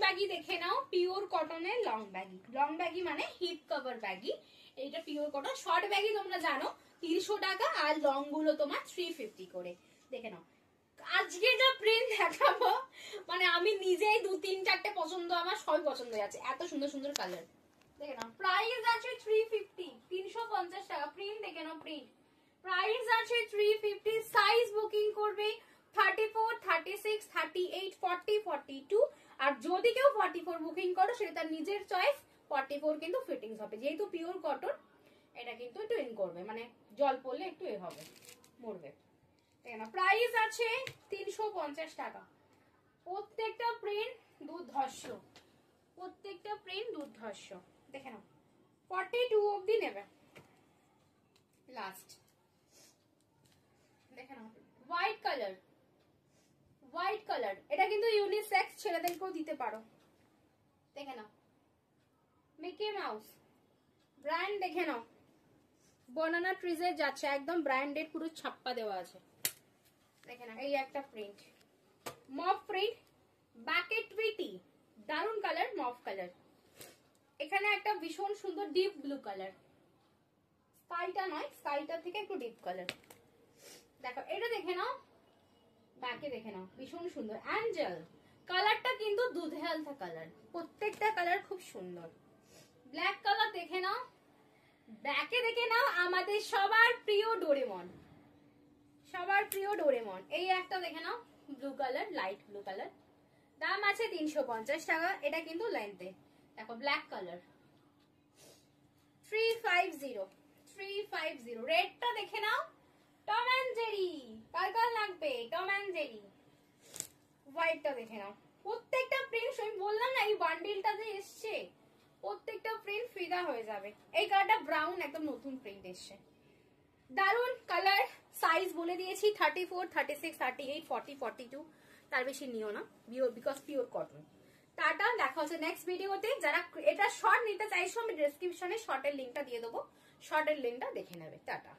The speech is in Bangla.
ব্যাগি দেখে নাও, পিওর কটনের লং ব্যাগি মানে হিপ কভার ব্যাগি। এইটা পিওর কটন। শর্ট ব্যাগি তোমরা জানো 300 টাকা, আর লং গুলো তোমার 350 করে। দেখে নাও আজকে যা প্রিন্ট দেখাবো, মানে আমি নিজেই 2-3-4টে পছন্দ, আমার সবই পছন্দ হয়ে যাচ্ছে, এত সুন্দর সুন্দর কালার। দেখে নাও প্রাইস আছে 350, 350 টাকা। প্রিন্ট দেখে নাও, প্রিন্ট প্রাইস আছে 350। সাইজ বুকিং করবে 34, 36, 38, 40, 42। আর যদি কেউ 44 বুকিং করো সেটা তার নিজের চয়েস। 44 কিন্তু ফিটিংস হবে, যেহেতু পিওর কটন এটা কিন্তু একটু ইন করবে, মানে জল পড়লে একটু এ হবে, মরবে। প্রাইস আছে 350 টাকা। প্রত্যেকটা প্রিন্ট দুর্ধর্ষ, প্রত্যেকটা প্রিন্ট দুর্ধর্ষ। দেখে নাও 42 অবধি নেবে লাস্ট। দেখে নাও হোয়াইট কালার, হোয়াইট কালার, এটা কিন্তু ইউনিসেক্স, ছেলেদেরকেও দিতে পারো। দেখে নাও মিকি মাউস ব্র্যান্ড, দেখে নাও বানানা ট্রিজে যাচ্ছে, একদম ব্র্যান্ডেড, পুরো ছাপ্পা দেওয়া আছে। দেখে নাও এই একটা প্রিন্ট, মফ প্রিন্ট, ব্যাকে টুইটি, দারুন কালার, মফ কালার। এখানে একটা ভীষণ সুন্দর ডিপ ব্লু কালার, স্কাইটা নয়, স্কাইটা থেকে একটু ডিপ কালার। দেখো এটা দেখে নাও, ব্যাকে দেখে নাও ভীষণ সুন্দর অ্যাঞ্জেল কালারটা, কিন্তু দুধে হালকা কালার, প্রত্যেকটা কালার খুব সুন্দর। ব্ল্যাক কালার দেখে নাও, ব্যাকে দেখে নাও আমাদের সবার প্রিয় ডোরেমন, সবার প্রিয় ডোরেমন। এই একটা দেখে নাও blue colour, light blue colour, দাম আছে 350 টাকা। এটা কিন্তু লেন্থে। দেখো ব্ল্যাক কালার 350, 350। রেডটা দেখে নাও, টম অ্যান্ড জেরি, কার কার লাগবে টম অ্যান্ড জেরি। হোয়াইটটা দেখে নাও, প্রত্যেকটা প্রিন্ট আমি বললাম না এই বান্ডিলটা যে এসছে প্রত্যেকটা প্রিন্ট ফিদা হয়ে যাবে। এই কালারটা ব্রাউন, একদম নতুন প্রিন্ট এসছে, দারুন কালার। সাইজ বলে দিয়েছি 34, 36, 38, 40, 42, তার বেশি নিও না, বিকজ পিওর কটন। টাটা, দেখা হচ্ছে নেক্সট ভিডিওতে। যারা এটা শর্ট নিতে চাইছো আমি ডেসক্রিপশনে শর্টের লিঙ্কটা দিয়ে দেবো, শর্টের লিঙ্কটা দেখে নেবে। টাটা।